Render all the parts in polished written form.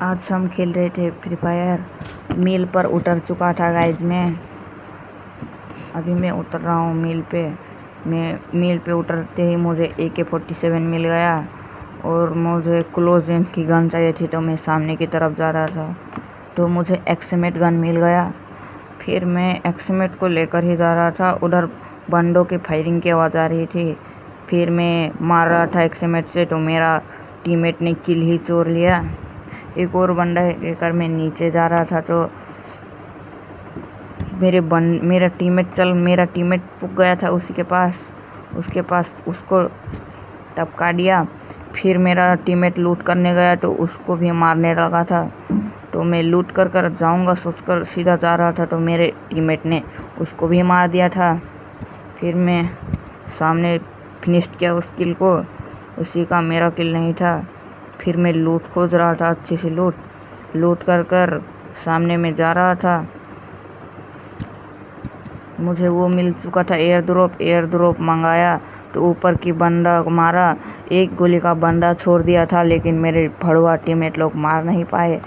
आज हम खेल रहे थे फ्री फायर। मील पर उतर चुका था गाइज मैं। अभी मैं उतर रहा हूँ मील पे। मैं मील पे उतरते ही मुझे AK-47 मिल गया और मुझे क्लोज रेंज की गन चाहिए थी, तो मैं सामने की तरफ जा रहा था तो मुझे एक्समेट गन मिल गया। फिर मैं एक्समेट को लेकर ही जा रहा था, उधर बंदों की फायरिंग की आवाज़ आ रही थी। फिर मैं मार रहा था एक्समेट से, तो मेरा टीममेट ने किल ही चोर लिया। एक और बंदा लेकर मैं नीचे जा रहा था तो मेरा टीममेट पुग गया था उसके पास उसको टपका दिया। फिर मेरा टीममेट लूट करने गया तो उसको भी मारने लगा था, तो मैं लूट कर जाऊंगा सोचकर सीधा जा रहा था, तो मेरे टीममेट ने उसको भी मार दिया था। फिर मैं सामने फिनिश किया उस किल को, उसी का मेरा किल नहीं था। फिर मैं लूट खोज रहा था, अच्छे से लूट कर सामने में जा रहा था। मुझे वो मिल चुका था एयर ड्रॉप मंगाया तो ऊपर की बंदा को मारा। एक गोली का बंदा छोड़ दिया था, लेकिन मेरे भड़वा टीममेट लोग मार नहीं पाए।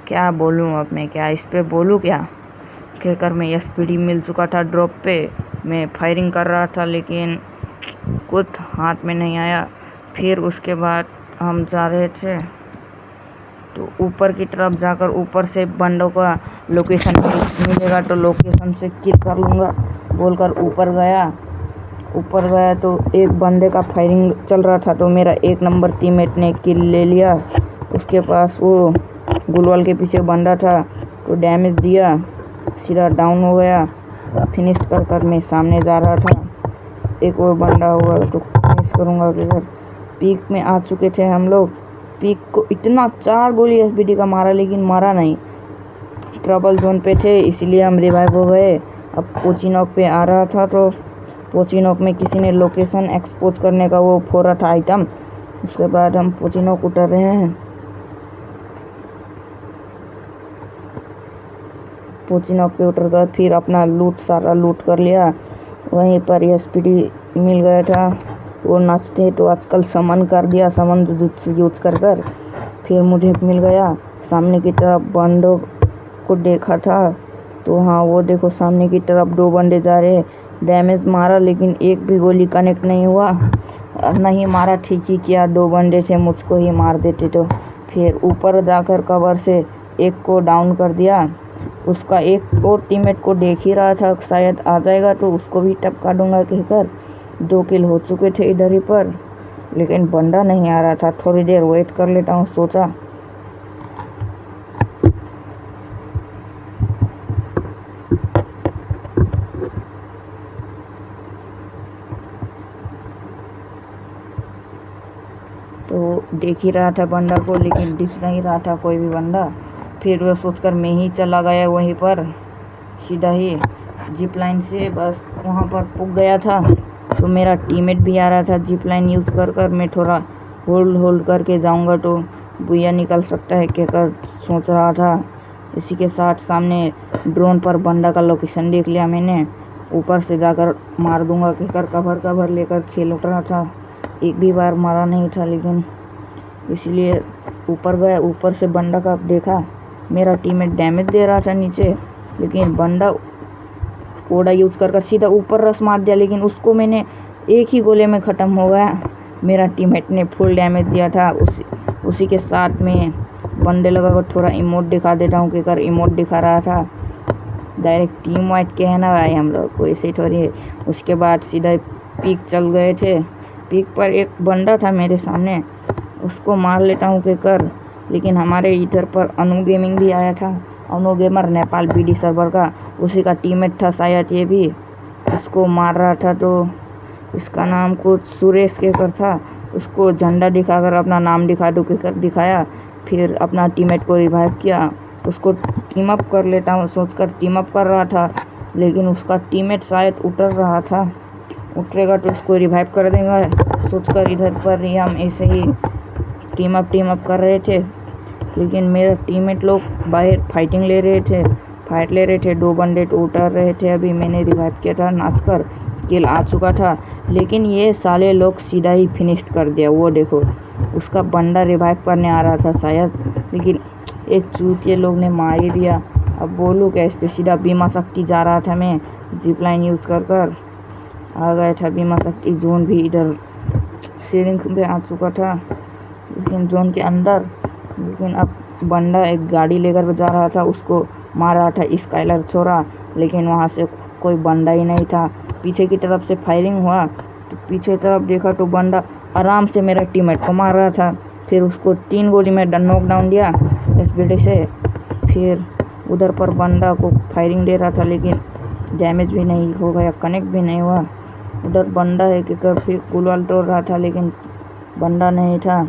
क्या बोलूँ अब मैं, क्या इस पे बोलूँ क्या कहकर। मैं SPD मिल चुका था ड्रॉप पे। मैं फायरिंग कर रहा था लेकिन कुछ हाथ में नहीं आया। फिर उसके बाद हम जा रहे थे तो ऊपर की तरफ जाकर ऊपर से बंदों का लोकेशन मिलेगा तो लोकेशन से किल कर लूँगा बोलकर ऊपर गया तो एक बंदे का फायरिंग चल रहा था, तो मेरा 1 नंबर टीममेट ने किल ले लिया। उसके पास वो गुलवाल के पीछे बंदा था तो डैमेज दिया, सीधा डाउन हो गया। फिनिश कर मैं सामने जा रहा था। एक और बंदा हुआ तो फिनिश करूँगा। किधर पीक में आ चुके थे हम लोग। पीक को इतना 4 गोली SPD का मारा लेकिन मरा नहीं। ट्रबल जोन पे थे इसलिए हम रिवाइव हो गए। अब पोचिनॉक पे आ रहा था तो पोचिनॉक में किसी ने लोकेशन एक्सपोज करने का वो फोड़ा था आइटम। उसके बाद हम पोचिनॉक उतर रहे हैं। पोचिनॉक पे उतर कर फिर अपना सारा लूट कर लिया। वहीं पर SPD मिल गया था। वो नाचते तो आजकल समन कर दिया, समन यूज कर फिर मुझे मिल गया। सामने की तरफ बंदों को देखा था तो हाँ, वो देखो सामने की तरफ 2 बंदे जा रहे। डैमेज मारा लेकिन एक भी गोली कनेक्ट नहीं हुआ। नहीं मारा, ठीक ही किया, 2 बंदे थे, मुझको ही मार देते तो। फिर ऊपर जाकर कवर से एक को डाउन कर दिया। उसका एक और टीममेट को देख ही रहा था, शायद आ जाएगा तो उसको भी टपका दूंगा कहकर 2 किल हो चुके थे इधर ही पर, लेकिन बंदा नहीं आ रहा था। थोड़ी देर वेट कर लेता हूँ सोचा। तो देख ही रहा था बंदा को, लेकिन दिख नहीं रहा था कोई भी बंदा। फिर वो सोचकर मैं ही चला गया वहीं पर, सीधा ही जिप लाइन से बस वहाँ पर पुग गया था। तो मेरा टीममेट भी आ रहा था। जिप लाइन यूज़ कर मैं थोड़ा होल्ड करके जाऊंगा तो बुया निकल सकता है कहकर सोच रहा था। इसी के साथ सामने ड्रोन पर बंदा का लोकेशन देख लिया मैंने। ऊपर से जाकर मार दूंगा कहकर कवर लेकर खेल उठ रहा था। एक भी बार मारा नहीं था, लेकिन इसलिए ऊपर गया। ऊपर से बंदा का देखा, मेरा टीममेट डैमेज दे रहा था नीचे, लेकिन बंदा कोड़ा यूज़ कर सीधा ऊपर रस मार दिया, लेकिन उसको मैंने एक ही गोले में ख़त्म हो गया। मेरा टीममेट ने फुल डैमेज दिया था। उसी के साथ में बंदे लगाकर थोड़ा इमोट दिखा देता हूँ कहकर इमोट दिखा रहा था। डायरेक्ट टीम वाइट कहना भाई हम लोग को, ऐसे थोड़ी है। उसके बाद सीधा पीक चल गए थे। पीक पर एक बंदा था मेरे सामने, उसको मार लेता हूँ कहकर, लेकिन हमारे इधर पर अनु गेमिंग भी आया था। अनु गेमर नेपाल BD सर्वर का, उसी का टीममेट था शायद ये भी। इसको मार रहा था तो इसका नाम कुछ सुरेश कहकर था। उसको झंडा दिखाकर अपना नाम दिखा दो कहकर दिखाया। फिर अपना टीममेट को रिवाइव किया। उसको टीम अप कर लेता हूँ सोचकर टीम अप कर रहा था, लेकिन उसका टीममेट शायद उतर रहा था। उतरेगा तो उसको रिवाइव कर देंगे सोचकर इधर पर ही हम ऐसे ही टीम अप कर रहे थे। लेकिन मेरा टीममेट लोग बाहर फाइट ले रहे थे। 2 बंदे तो उतर रहे थे। अभी मैंने रिवाइव किया था, नाचकर किल आ चुका था, लेकिन ये साले लोग सीधा ही फिनिश कर दिया। वो देखो उसका बंदा रिवाइव करने आ रहा था शायद, लेकिन एक चूतिए लोग ने मार ही दिया। अब बोलूँ क्या, इस पे सीधा बीमा शक्ति जा रहा था। मैं जिप लाइन यूज़ कर आ गया था बीमा शक्ति जोन भी। इधर सीलिंग पे आ चुका था लेकिन जोन के अंदर। लेकिन अब बंदा एक गाड़ी लेकर जा रहा था, उसको मार रहा था स्काइलर छोरा, लेकिन वहाँ से कोई बंदा ही नहीं था। पीछे की तरफ से फायरिंग हुआ तो पीछे तरफ देखा तो बंदा आराम से मेरा टीममेट को मार रहा था। फिर उसको 3 गोली में नॉकडाउन दिया एसबीडी से। फिर उधर पर बंदा को फायरिंग दे रहा था लेकिन डैमेज भी नहीं हो गया, कनेक्ट भी नहीं हुआ। उधर बंदा है कि फिर गुलवाल तोड़ रहा था लेकिन बंदा नहीं था।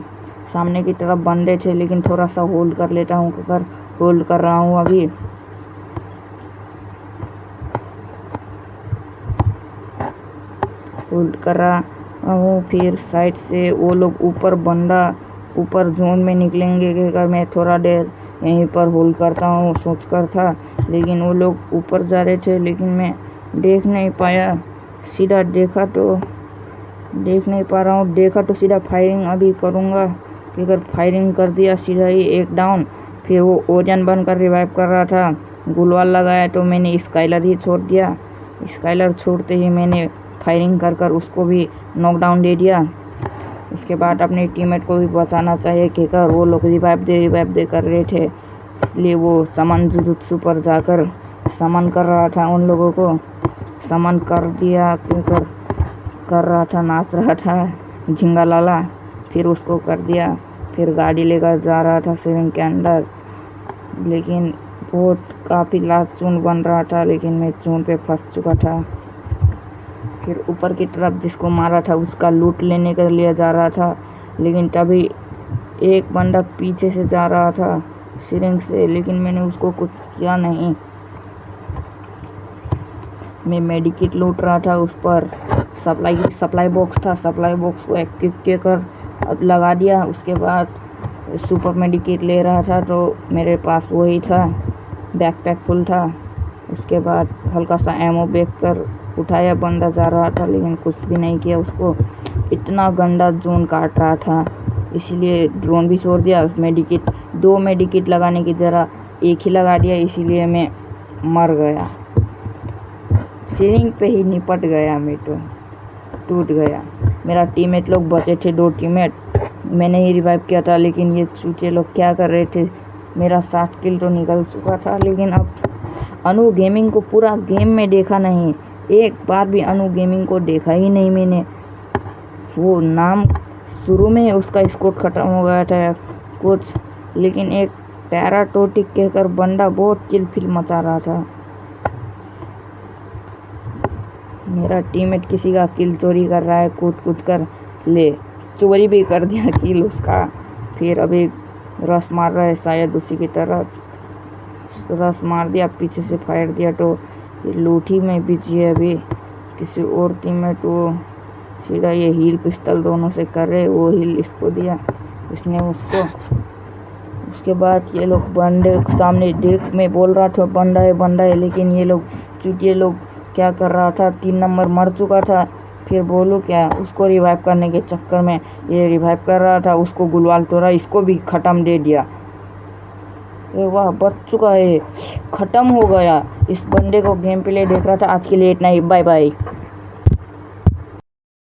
सामने की तरफ बंदे थे लेकिन थोड़ा सा होल्ड कर लेता हूँ, अगर होल्ड कर रहा हूँ अभी। होल्ड कर रहा हूँ। फिर साइड से वो लोग ऊपर बंदा ऊपर जोन में निकलेंगे कि अगर मैं थोड़ा देर यहीं पर होल्ड करता हूँ सोच कर था। लेकिन वो लोग ऊपर जा रहे थे लेकिन मैं देख नहीं पाया। सीधा देखा तो देख नहीं पा रहा हूँ, देखा तो सीधा फायरिंग अभी करूँगा कि अगर फायरिंग कर दिया सीधा ही एक डाउन। फिर वो ओजन बनकर रिवाइव कर रहा था, गुलवाल लगाया तो मैंने स्काइलर ही छोड़ दिया। स्काइलर छोड़ते ही मैंने फायरिंग कर उसको भी नॉकडाउन दे दिया। उसके बाद अपने टीममेट को भी बचाना चाहिए कि कर वो लोग रिवाइव दे कर रहे थे, इसलिए वो समन जुजुत्सु पर जाकर समन कर रहा था। उन लोगों को समन कर दिया कर रहा था, नाच रहा था झिंगा लाला। फिर उसको कर दिया। फिर गाड़ी लेकर जा रहा था स्विमिंग के अंदर, लेकिन बहुत काफ़ी लास्ट चून बन रहा था लेकिन मैं चून पे फंस चुका था। फिर ऊपर की तरफ जिसको मारा था उसका लूट लेने के लिए जा रहा था, लेकिन तभी एक बंदा पीछे से जा रहा था सिरिंज से, लेकिन मैंने उसको कुछ किया नहीं। मैं मेडिकिट लूट रहा था, उस पर सप्लाई बॉक्स था। सप्लाई बॉक्स को एक्टिव कर अब लगा दिया। उसके बाद सुपर मेडिकिट ले रहा था तो मेरे पास वही था, बैकपैक फुल था। उसके बाद हल्का सा एमो बेच कर उठाया, बंदा जा रहा था लेकिन कुछ भी नहीं किया उसको। इतना गंदा जोन काट रहा था इसीलिए ड्रोन भी छोड़ दिया। मेडिकिट 2 मेडिकिट लगाने की जगह एक ही लगा दिया, इसीलिए मैं मर गया। सीलिंग पे ही निपट गया, मैं तो टूट गया। मेरा टीममेट लोग बचे थे, 2 टीममेट मैंने ही रिवाइव किया था, लेकिन ये चूचे लोग क्या कर रहे थे। मेरा 60 किल तो निकल चुका था, लेकिन अब अनु गेमिंग को पूरा गेम में देखा नहीं, एक बार भी अनु गेमिंग को देखा ही नहीं मैंने। वो नाम शुरू में उसका स्कोर ख़त्म हो गया था कुछ, लेकिन एक पैराटोटिक कहकर बंदा बहुत किल फिल मचा रहा था। मेरा टीममेट किसी का किल चोरी कर रहा है, कूद कर ले चोरी भी कर दिया किल उसका। फिर अभी रस मार रहा है शायद उसी की तरफ, रस मार दिया, पीछे से फायर दिया तो लूठी में बिजी है अभी किसी और टीममेट। वो सीधा ये हील पिस्टल दोनों से कर रहे, वो हील इसको दिया, इसने उसको। उसके बाद ये लोग बंदे सामने देख में बोल रहा था बंदा है, लेकिन ये लोग चूतिए लोग क्या कर रहा था, 3 नंबर मर चुका था। फिर बोलूँ क्या, उसको रिवाइव करने के चक्कर में ये रिवाइव कर रहा था, उसको गुलवाल तोड़ा, इसको भी ख़त्म दे दिया। वाह, बच चुका है, ख़त्म हो गया। इस बंदे को गेम प्ले देख रहा था। आज के लिए इतना ही, बाय बाय।